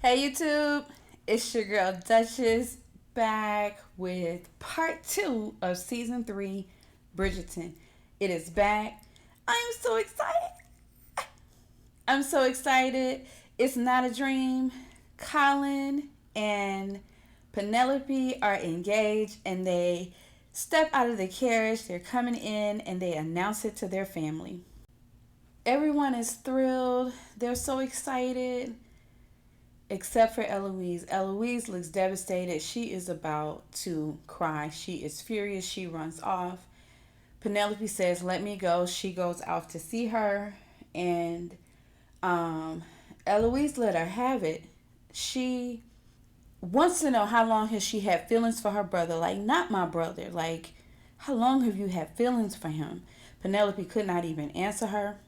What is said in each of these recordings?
Hey YouTube, it's your girl Duchess back with part 2 of season 3, Bridgerton. It is back. I'm so excited. I'm so excited. It's not a dream. Colin and Penelope are engaged and they step out of the carriage. They're coming in and they announce it to their family. Everyone is thrilled. They're so excited. Except for Eloise. Eloise looks devastated. She is about to cry. She is furious. She runs off. Penelope says, "Let me go." She goes out to see her, and Eloise let her have it. She wants to know how long has she had feelings for her brother. Like, not my brother. Like, how long have you had feelings for him? Penelope could not even answer her.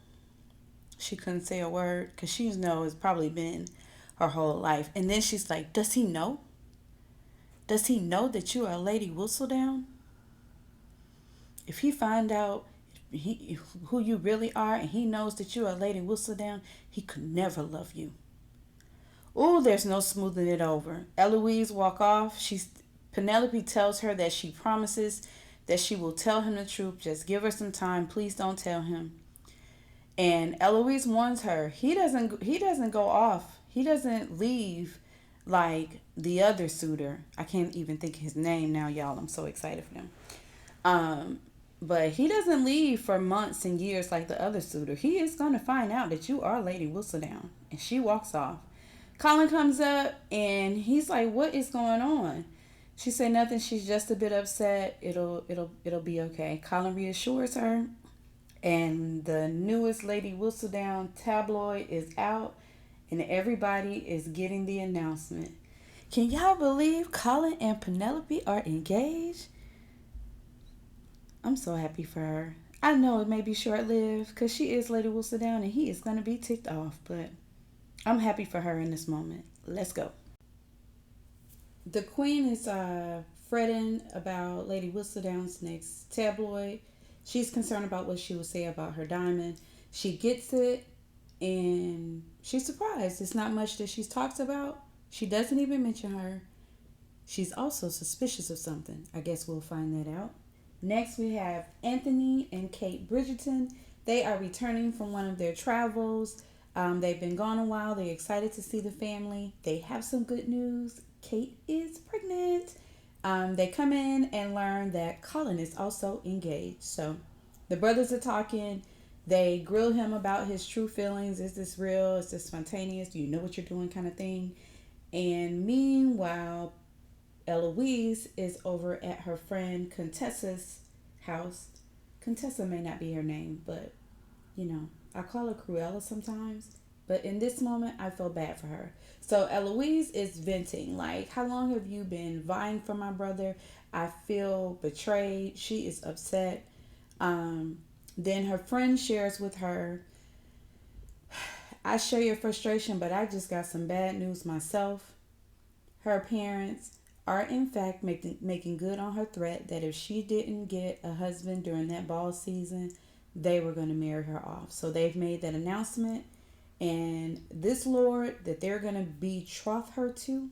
She couldn't say a word because she knows it's probably been her whole life. And then she's like, "Does he know? Does he know that you are Lady Whistledown? If he find out who you really are and he knows that you are Lady Whistledown, he could never love you." Oh, there's no smoothing it over. Eloise walk off. Penelope tells her that she promises that she will tell him the truth. Just give her some time. Please don't tell him. And Eloise warns her. He doesn't go off. He doesn't leave like the other suitor. I can't even think of his name now, y'all. I'm so excited for them. Um, but he doesn't leave for months and years like the other suitor. He is going to find out that you are Lady Whistledown. And she walks off. Colin comes up and he's like, "What is going on?" She said nothing. She's just a bit upset. It'll be okay. Colin reassures her, and the newest Lady Whistledown tabloid is out, and everybody is getting the announcement. Can y'all believe Colin and Penelope are engaged? I'm so happy for her. I know it may be short lived because she is Lady Whistledown and he is going to be ticked off, but I'm happy for her in this moment. Let's go. The Queen is fretting about Lady Whistledown's next tabloid. She's concerned about what she will say about her diamond. She gets it and she's surprised. It's not much that she's talked about. She doesn't even mention her. She's also suspicious of something. I guess we'll find that out. Next, we have Anthony and Kate Bridgerton. They are returning from one of their travels. They've been gone a while. They're excited to see the family. They have some good news. Kate is pregnant. They come in and learn that Colin is also engaged. So the brothers are talking. They grill him about his true feelings. Is this real? Is this spontaneous? Do you know what you're doing, kind of thing? And meanwhile, Eloise is over at her friend Contessa's house. Contessa may not be her name, but I call her Cruella sometimes. But in this moment, I feel bad for her. So Eloise is venting, like, "How long have you been vying for my brother? I feel betrayed." She is upset. Then her friend shares with her, "I share your frustration, but I just got some bad news myself." Her parents are in fact making good on her threat that if she didn't get a husband during that ball season, they were going to marry her off. So they've made that announcement, and this lord that they're going to betroth her to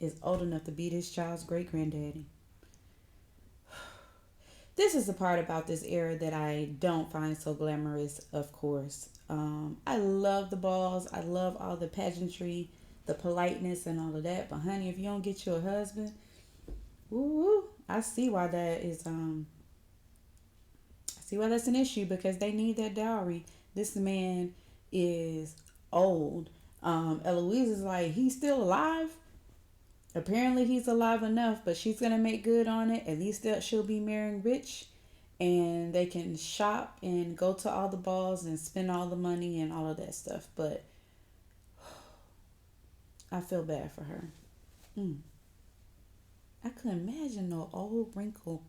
is old enough to be this child's great granddaddy. This is the part about this era that I don't find so glamorous, of course. I love the balls. I love all the pageantry, the politeness, and all of that. But honey, if you don't get you a husband, ooh, I see why that is. I see why that's an issue because they need that dowry. This man is old. Eloise is like, "He's still alive." Apparently, he's alive enough, but she's gonna make good on it. At least that she'll be marrying rich, and they can shop and go to all the balls and spend all the money and all of that stuff. But I feel bad for her. Mm. I couldn't imagine no old wrinkled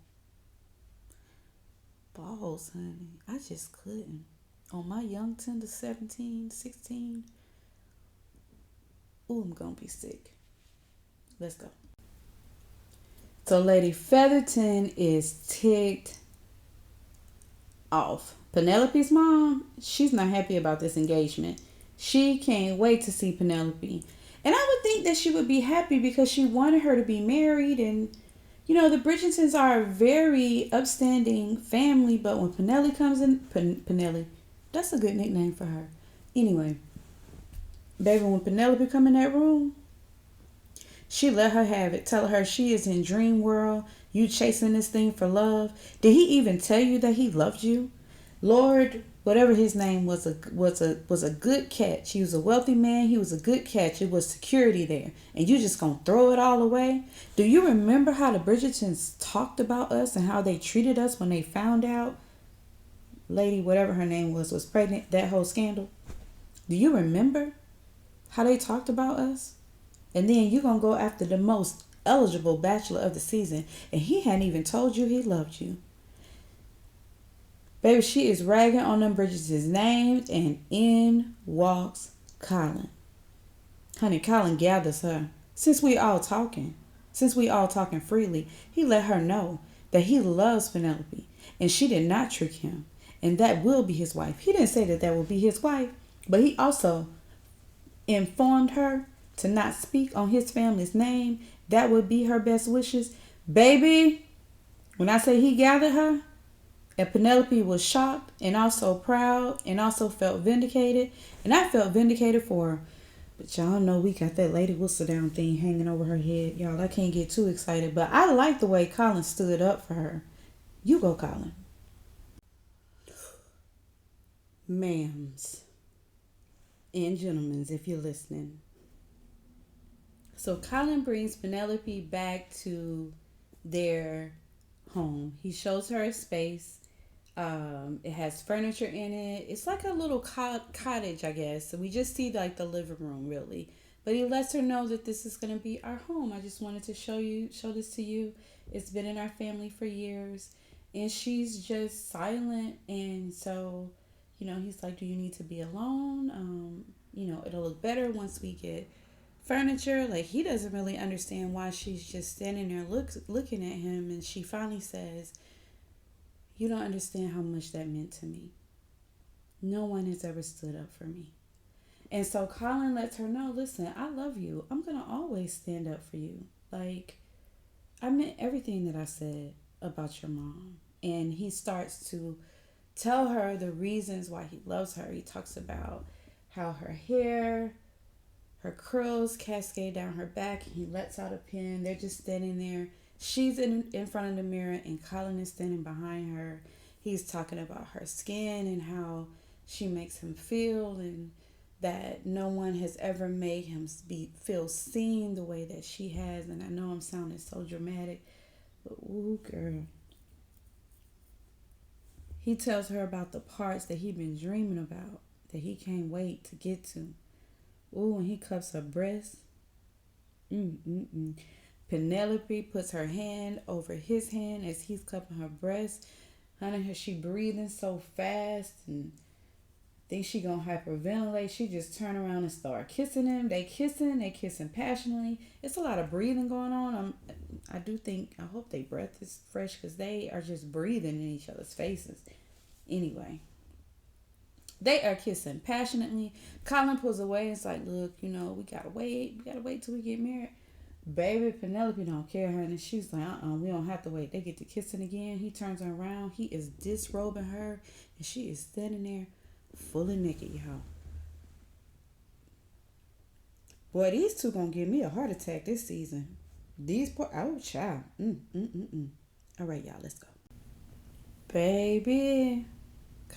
balls, honey. I just couldn't. On my young tender 17, 16. Ooh, I'm gonna be sick. Let's go. So Lady Featherton is ticked off. Penelope's mom, she's not happy about this engagement. She can't wait to see Penelope. And I would think that she would be happy because she wanted her to be married. And, you know, the Bridgertons are a very upstanding family. But when Penelope comes in, Penelope, that's a good nickname for her. Anyway, baby, when Penelope come in that room, she let her have it. Tell her she is in dream world. You chasing this thing for love. Did he even tell you that he loved you? Lord, whatever his name was a good catch. He was a wealthy man. He was a good catch. It was security there, and you just gonna throw it all away? Do you remember how the Bridgertons talked about us and how they treated us when they found out Lady, whatever her name was pregnant? That whole scandal. Do you remember how they talked about us? And then you gonna go after the most eligible bachelor of the season, and he hadn't even told you he loved you. Baby, she is ragging on them Bridges' names, and in walks Colin. Honey, Colin gathers her. Since we all talking freely, he let her know that he loves Penelope, and she did not trick him, and that will be his wife. He didn't say that that will be his wife, but he also informed her to not speak on his family's name. That would be her best wishes. Baby, when I say he gathered her, and Penelope was shocked and also proud and also felt vindicated. And I felt vindicated for her. But y'all know we got that Lady Whistledown thing hanging over her head. Y'all, I can't get too excited. But I like the way Colin stood up for her. You go, Colin. Ma'ams and gentlemen, if you're listening. So Colin brings Penelope back to their home. He shows her a space. It has furniture in it. It's like a little cottage, I guess. So we just see like the living room, really. But he lets her know that this is going to be our home. I just wanted to show this to you. It's been in our family for years. And she's just silent. And so, you know, he's like, do you need to be alone? You know, it'll look better once we get furniture. Like, he doesn't really understand why she's just standing there looking at him. And she finally says, you don't understand how much that meant to me. No one has ever stood up for me. And so Colin lets her know, listen, I love you. I'm going to always stand up for you. Like, I meant everything that I said about your mom. And he starts to tell her the reasons why he loves her. He talks about how her hair, her curls cascade down her back. He lets out a pin. They're just standing there. She's in front of the mirror and Colin is standing behind her. He's talking about her skin and how she makes him feel, and that no one has ever made him feel seen the way that she has. And I know I'm sounding so dramatic, but ooh, girl. He tells her about the parts that he'd been dreaming about, that he can't wait to get to. Ooh, and he cups her breast. Penelope puts her hand over his hand as he's cupping her breast. Honey, she breathing so fast and think she gonna hyperventilate. She just turn around and start kissing him. They kissing passionately. It's a lot of breathing going on. I hope their breath is fresh because they are just breathing in each other's faces. Anyway, they are kissing passionately. Colin pulls away and it's like, look, you know, we gotta wait till we get married. Baby, Penelope don't care, honey. She's like, we don't have to wait. They get to kissing again. He turns her around. He is disrobing her, and she is standing there fully naked, y'all. Boy, these two gonna give me a heart attack this season. Child. All right, y'all, let's go. Baby,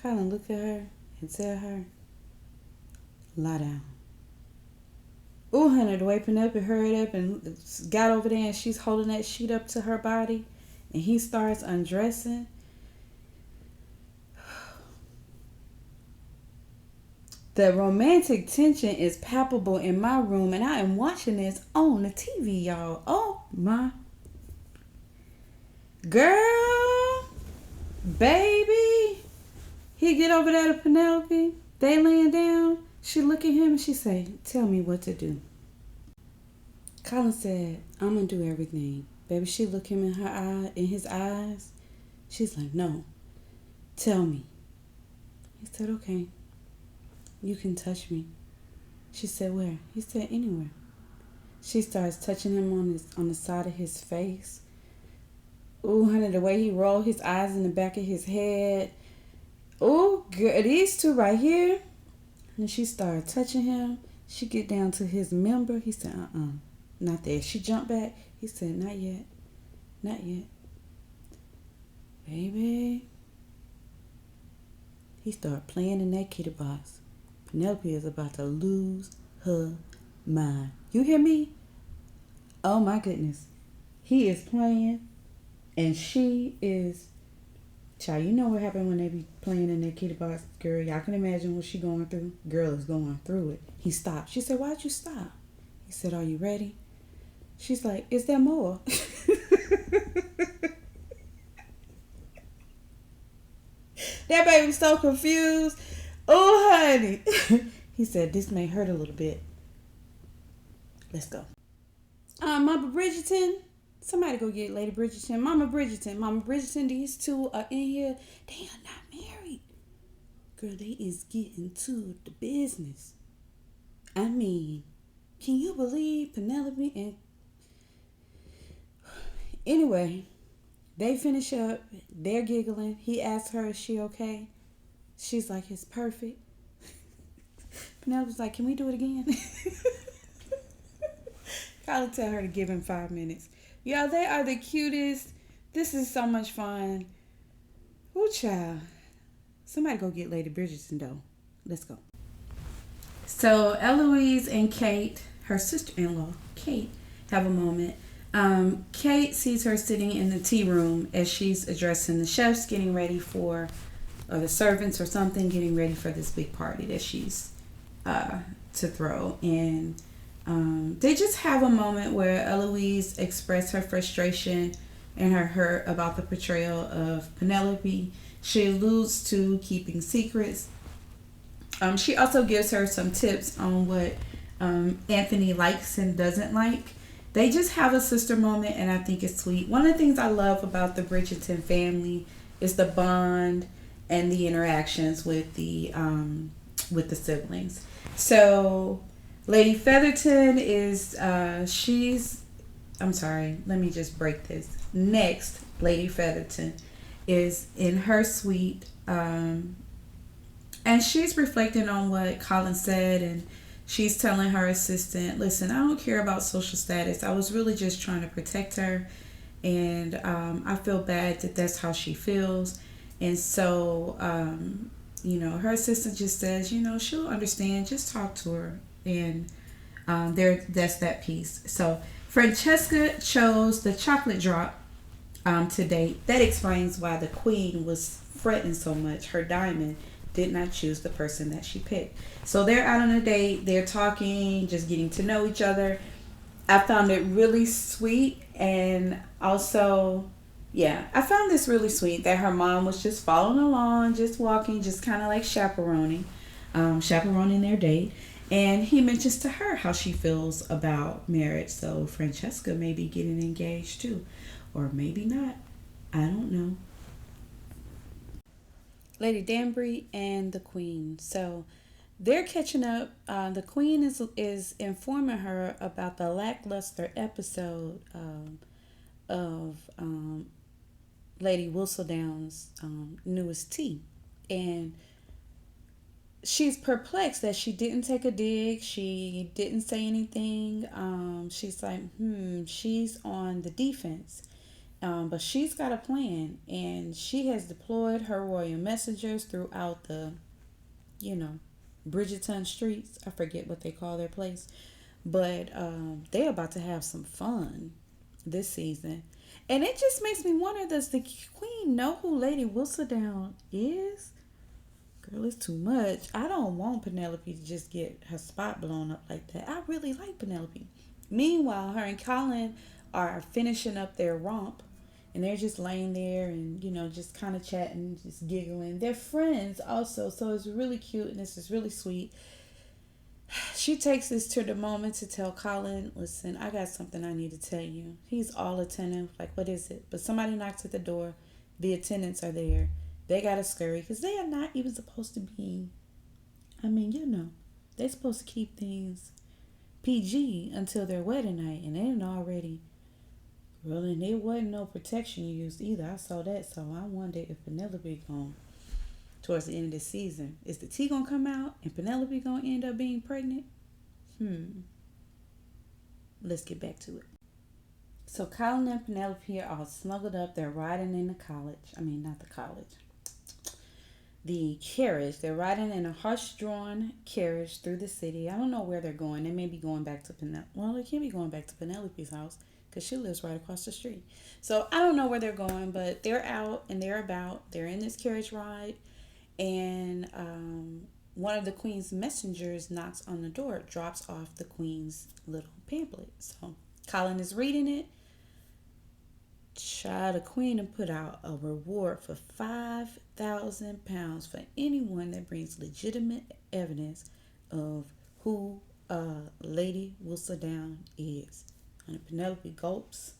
Colin, look at her and tell her, lie down. Ooh, honey, the way Penelope hurried up and got over there and she's holding that sheet up to her body and he starts undressing. The romantic tension is palpable in my room and I am watching this on the TV, y'all. Oh, my. Girl, baby. He get over there to Penelope. They laying down. She look at him and she say, tell me what to do. Colin said, I'm going to do everything. Baby, she look him in his eyes. She's like, no, tell me. He said, okay, you can touch me. She said, where? He said, anywhere. She starts touching him on the side of his face. Ooh, honey, the way he rolled his eyes in the back of his head. Ooh, girl, these two right here. And she started touching him. She get down to his member. He said, not there. She jumped back. He said, not yet. Not yet. Baby. He started playing in that kitty box. Penelope is about to lose her mind. You hear me? Oh my goodness. He is playing and she is... Child, you know what happened when they be playing in that kitty box? Girl, y'all can imagine what she going through. Girl is going through it. He stopped. She said, why'd you stop? He said, are you ready? She's like, is there more? That baby's so confused. Oh, honey. He said, this may hurt a little bit. Let's go. Mama Bridgerton. Somebody go get Lady Bridgerton. Mama Bridgerton. Mama Bridgerton, these two are in here. They are not married. Girl, they is getting to the business. I mean, can you believe Penelope and... Anyway, they finish up. They're giggling. He asks her, is she okay? She's like, it's perfect. Penelope's like, can we do it again? I'll tell her to give him 5 minutes. Y'all, they are the cutest. This is so much fun. Ooh, child. Somebody go get Lady Bridgerton, though. Let's go. So, Eloise and Kate, her sister-in-law, Kate, have a moment. Kate sees her sitting in the tea room as she's addressing the chefs, getting ready for, or the servants or something, getting ready for this big party that she's to throw. And they just have a moment where Eloise expressed her frustration and her hurt about the portrayal of Penelope. She alludes to keeping secrets. She also gives her some tips on what Anthony likes and doesn't like. They just have a sister moment, and I think it's sweet. One of the things I love about the Bridgerton family is the bond and the interactions with the siblings. So Lady Featherton is I'm sorry, let me just break this. Next, Lady Featherton is in her suite, and she's reflecting on what Colin said, and she's telling her assistant, listen, I don't care about social status. I was really just trying to protect her, and I feel bad that that's how she feels. And so, her assistant just says, she'll understand. Just talk to her. And that's that piece. So Francesca chose the chocolate drop to date. That explains why the queen was fretting so much. Her diamond did not choose the person that she picked. So they're out on a date. They're talking, just getting to know each other. I found it really sweet. And also, I found this really sweet that her mom was just following along, just walking, just kind of like chaperoning their date. And he mentions to her how she feels about marriage. So Francesca may be getting engaged too. Or maybe not. I don't know. Lady Danbury and the Queen. So they're catching up. The Queen is informing her about the lackluster episode of Lady Whistledown's newest tea. And she's perplexed that she didn't take a dig. She didn't say anything. She's like, she's on the defense. But she's got a plan, and she has deployed her royal messengers throughout the, Bridgerton streets. I forget what they call their place. But they're about to have some fun this season. And it just makes me wonder, does the Queen know who Lady Whistledown is? Girl, it's too much. I don't want Penelope to just get her spot blown up like that. I really like Penelope. Meanwhile, her and Colin are finishing up their romp. And they're just laying there and, just kind of chatting, just giggling. They're friends also, so it's really cute and it's just really sweet. She takes this to the moment to tell Colin, listen, I got something I need to tell you. He's all attentive, like, what is it? But somebody knocks at the door. The attendants are there. They got to scurry because they are not even supposed to be, they're supposed to keep things, PG until their wedding night, and then already really there wasn't no protection used either. I saw that, so I wonder if Penelope going towards the end of the season, is the tea gonna come out and Penelope gonna end up being pregnant? Let's get back to it. So Colin and Penelope are all snuggled up. They're riding in the college. I mean, not the college. The carriage. They're riding in a horse-drawn carriage through the city. I don't know where they're going. They may be going back to Penelope. Well, they can't be going back to Penelope's house because she lives right across the street. So I don't know where they're going, but they're out and they're about. They're in this carriage ride, and one of the queen's messengers knocks on the door, drops off the queen's little pamphlet. So Colin is reading it. Child, the queen and put out a reward for £5,000 for anyone that brings legitimate evidence of who Lady Whistledown is. And Penelope gulps.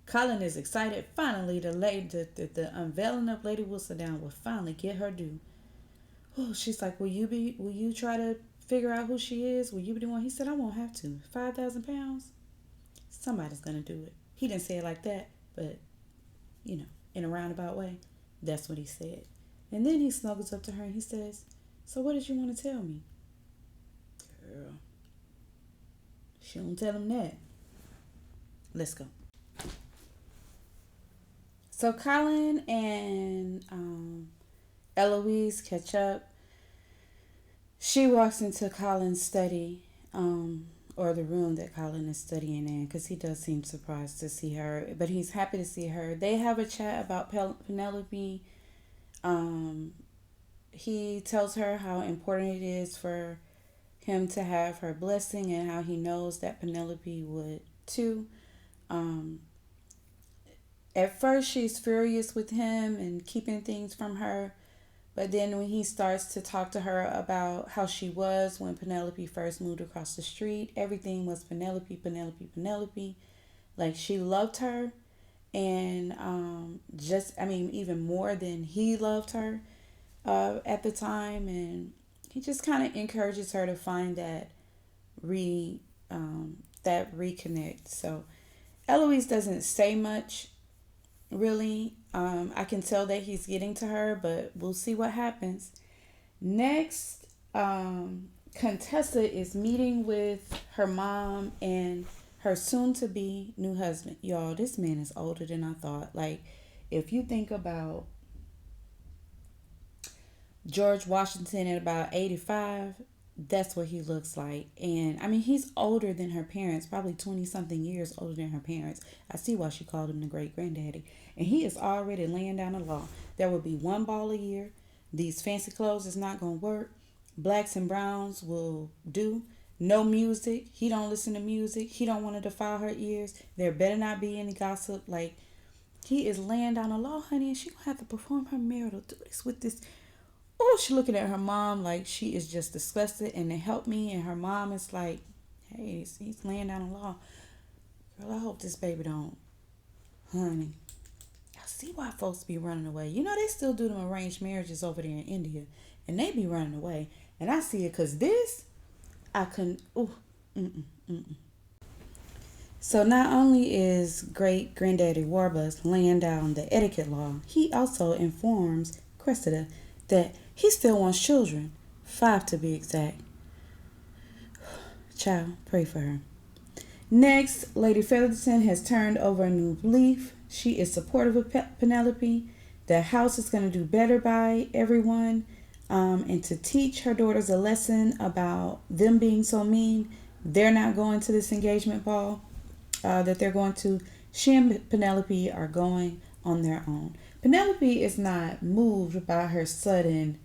Colin is excited. Finally, the unveiling of Lady Whistledown will finally get her due. Oh, she's like, will you try to figure out who she is? Will you be the one? He said, I won't have to. £5,000? Somebody's gonna do it. He didn't say it like that, but in a roundabout way, that's what he said. And then he snuggles up to her and he says, so what did you want to tell me? Girl, she don't tell him that. Let's go. So Colin and Eloise catch up. She walks into Colin's study, or the room that Colin is studying in, because he does seem surprised to see her, but he's happy to see her. They have a chat about Penelope. He tells her how important it is for him to have her blessing and how he knows that Penelope would too. At first she's furious with him and keeping things from her, but then when he starts to talk to her about how she was when Penelope first moved across the street, everything was Penelope. Like, she loved her, and even more than he loved her at the time. And he just kind of encourages her to find that reconnect. So Eloise doesn't say much, really. I can tell that he's getting to her, but we'll see what happens. Next, Contessa is meeting with her mom and her soon-to-be new husband. Y'all, this man is older than I thought. Like, if you think about George Washington at about 85, that's what he looks like. And, I mean, he's older than her parents, probably 20-something years older than her parents. I see why she called him the great-granddaddy. And he is already laying down the law. There will be one ball a year. These fancy clothes is not going to work. Blacks and browns will do. No music. He don't listen to music. He don't want to defile her ears. There better not be any gossip. Like, he is laying down the law, honey, and she going to have to perform her marital duties with this. Oh, she looking at her mom like she is just disgusted and to help me. And her mom is like, hey, he's laying down the law. Girl, I hope this baby don't. Honey, I see why folks be running away. They still do them arranged marriages over there in India. And they be running away. And I see it because this, I couldn't. So not only is great granddaddy Warbus laying down the etiquette law, he also informs Cressida that he still wants children, 5 to be exact. Child, pray for her. Next, Lady Featherton has turned over a new leaf. She is supportive of Penelope. The house is going to do better by everyone. And to teach her daughters a lesson about them being so mean, they're not going to this engagement ball that they're going to. She and Penelope are going on their own. Penelope is not moved by her sudden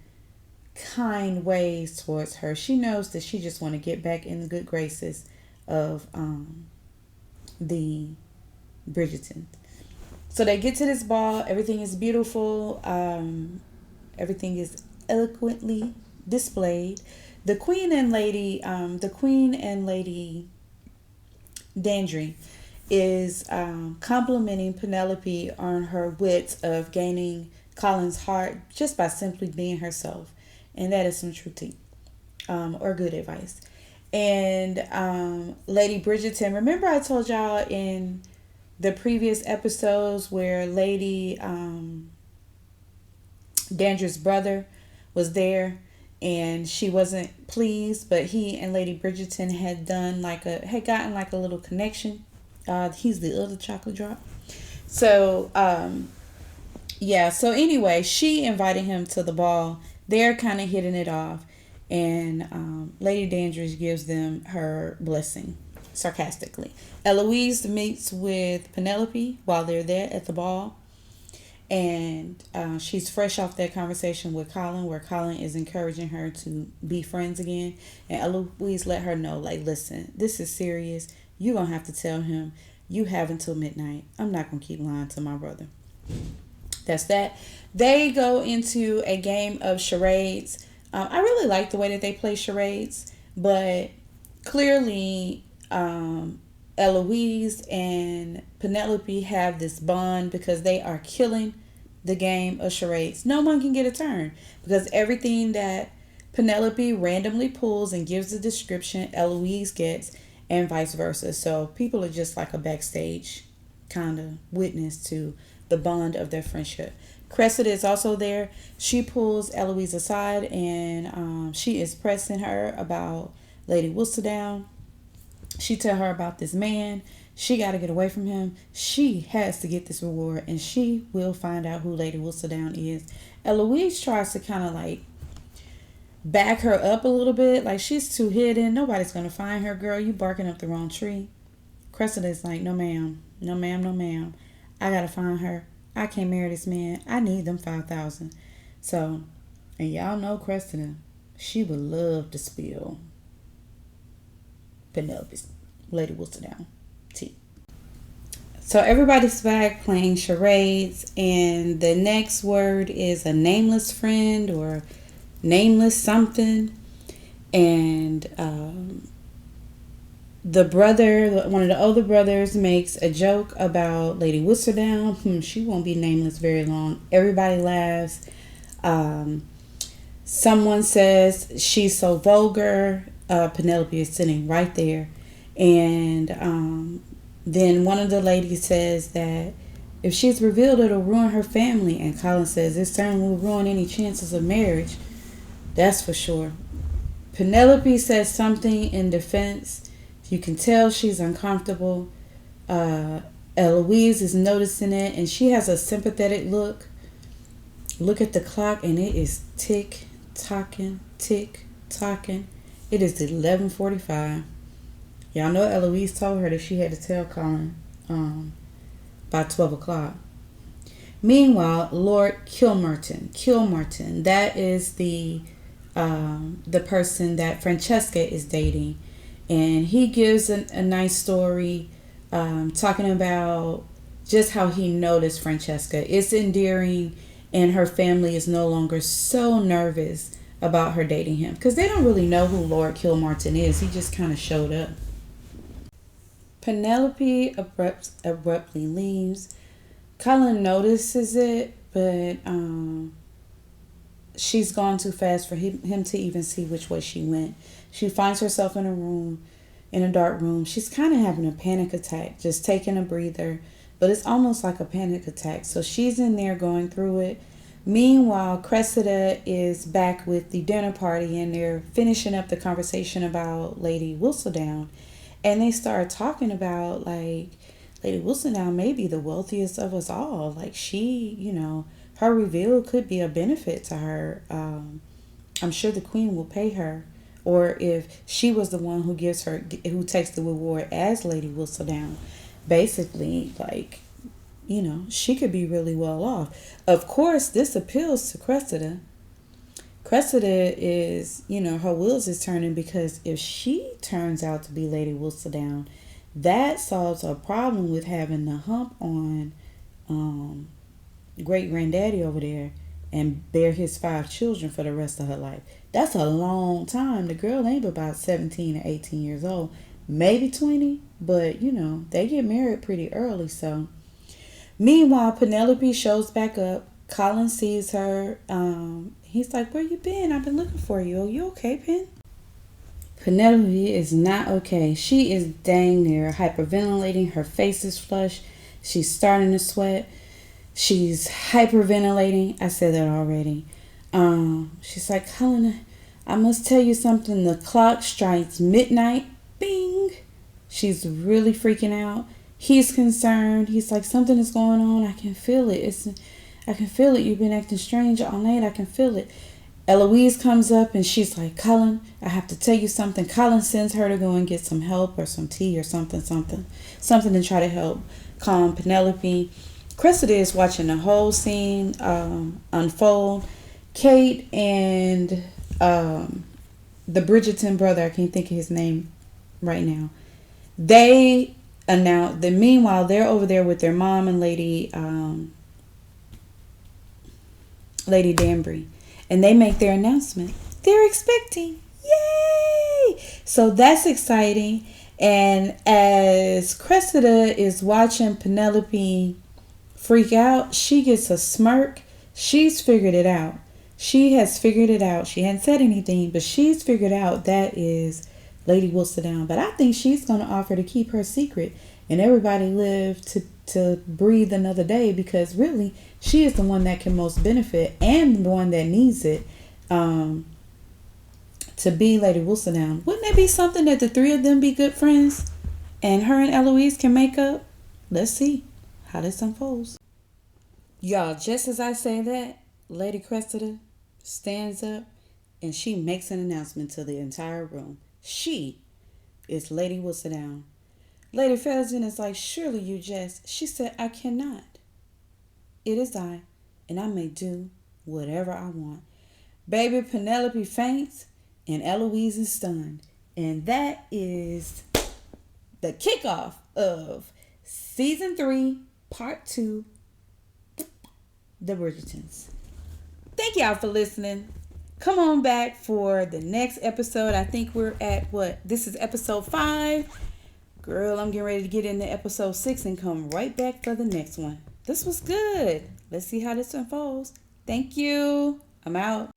kind ways towards her. She knows that she just want to get back in the good graces of the Bridgerton. So they get to this ball. Everything is beautiful. Everything is eloquently displayed. The Queen and Lady Dandry is complimenting Penelope on her wit of gaining Colin's heart just by simply being herself. And that is some true tea, or good advice. And Lady Bridgerton, remember I told y'all in the previous episodes where Lady Danger's brother was there and she wasn't pleased, but he and Lady Bridgerton had gotten like a little connection. He's the other chocolate drop. So yeah, so anyway, she invited him to the ball. They're kind of hitting it off, and Lady Dangerous gives them her blessing sarcastically. Eloise meets with Penelope while they're there at the ball, and she's fresh off that conversation with Colin, where Colin is encouraging her to be friends again. And Eloise let her know, like, listen, this is serious. You're going to have to tell him you have until midnight. I'm not going to keep lying to my brother. That's that. They go into a game of charades. I really like the way that they play charades, but clearly Eloise and Penelope have this bond because they are killing the game of charades. No one can get a turn because everything that Penelope randomly pulls and gives a description, Eloise gets, and vice versa. So people are just like a backstage kind of witness to the bond of their friendship. Cressida is also there. She pulls Eloise aside and she is pressing her about Lady Whistledown. She tell her about this man. She got to get away from him. She has to get this reward, and she will find out who Lady Whistledown is. Eloise tries to kind of like back her up a little bit. Like, she's too hidden. Nobody's going to find her, girl. You barking up the wrong tree. Cressida is like, no ma'am. No ma'am, no ma'am. I got to find her. I can't marry this man. I need them 5,000. So, and y'all know Cressida. She would love to spill Penelope's Lady Whistledown tea. So everybody's back playing charades, and the next word is a nameless friend or nameless something. And the brother, one of the older brothers, makes a joke about Lady Whistledown. She won't be nameless very long. Everybody laughs. Someone says she's so vulgar. Penelope is sitting right there. And then one of the ladies says that if she's revealed, it'll ruin her family. And Colin says this turn will ruin any chances of marriage. That's for sure. Penelope says something in defense. You can tell she's uncomfortable. Eloise is noticing it, and she has a sympathetic look. Look at the clock, and it is tick-tocking, tick-tocking. It is 11:45. Y'all know Eloise told her that she had to tell Colin by 12 o'clock. Meanwhile, Lord Kilmartin, that is the person that Francesca is dating. And he gives a nice story talking about just how he noticed Francesca. It's endearing, and her family is no longer so nervous about her dating him because they don't really know who Lord Kilmartin is. He just kind of showed up. Penelope abruptly leaves. Colin notices it, but she's gone too fast for him to even see which way she went. She finds herself in a dark room. She's kind of having a panic attack, just taking a breather, but it's almost like a panic attack. So she's in there going through it. Meanwhile, Cressida is back with the dinner party, and they're finishing up the conversation about Lady Whistledown. And they start talking about, like, Lady Whistledown may be the wealthiest of us all. Like, she, her reveal could be a benefit to her. I'm sure the queen will pay her. Or if she was the one who takes the reward as Lady Whistledown. Basically, like, she could be really well off. Of course, this appeals to Cressida. Cressida is, her wheels is turning because if she turns out to be Lady Whistledown, that solves a problem with having the hump on great granddaddy over there and bear his 5 children for the rest of her life. That's a long time. The girl ain't about 17 or 18 years old, maybe 20, but they get married pretty early. So meanwhile, Penelope shows back up. Colin sees her. He's like, where you been? I've been looking for you. Are you okay, Pen? Penelope is not okay. She is dang near hyperventilating. Her face is flushed. She's starting to sweat. She's hyperventilating. I said that already. She's like, Helena, I must tell you something. The clock strikes midnight. Bing. She's really freaking out. He's concerned. He's like, something is going on. I can feel it. I can feel it. You've been acting strange all night. I can feel it. Eloise comes up and she's like, Colin, I have to tell you something. Colin sends her to go and get some help or some tea or something to try to help calm Penelope. Cressida is watching the whole scene unfold. Kate and the Bridgerton brother, I can't think of his name right now. They announced that meanwhile they're over there with their mom and Lady Danbury. And they make their announcement. They're expecting. Yay! So that's exciting. And as Cressida is watching Penelope freak out, she gets a smirk. She's figured it out. She has figured it out. She hadn't said anything, but she's figured out that is Lady Whistledown. But I think she's going to offer to keep her secret and everybody live to breathe another day, because really she is the one that can most benefit and the one that needs it to be Lady Whistledown. Wouldn't it be something that the three of them be good friends and her and Eloise can make up? Let's see how this unfolds. Y'all, just as I say that, Lady Cressida stands up and she makes an announcement to the entire room. She is Lady Whistledown. Lady Featherston is like, surely you jest. She said, I cannot. It is I, and I may do whatever I want. Baby, Penelope faints, and Eloise is stunned. And that is the kickoff of Season 3, Part 2, The Bridgertons. Thank y'all for listening. Come on back for the next episode. I think we're at This is episode 5. Girl, I'm getting ready to get into episode 6 and come right back for the next one. This was good. Let's see how this unfolds. Thank you. I'm out.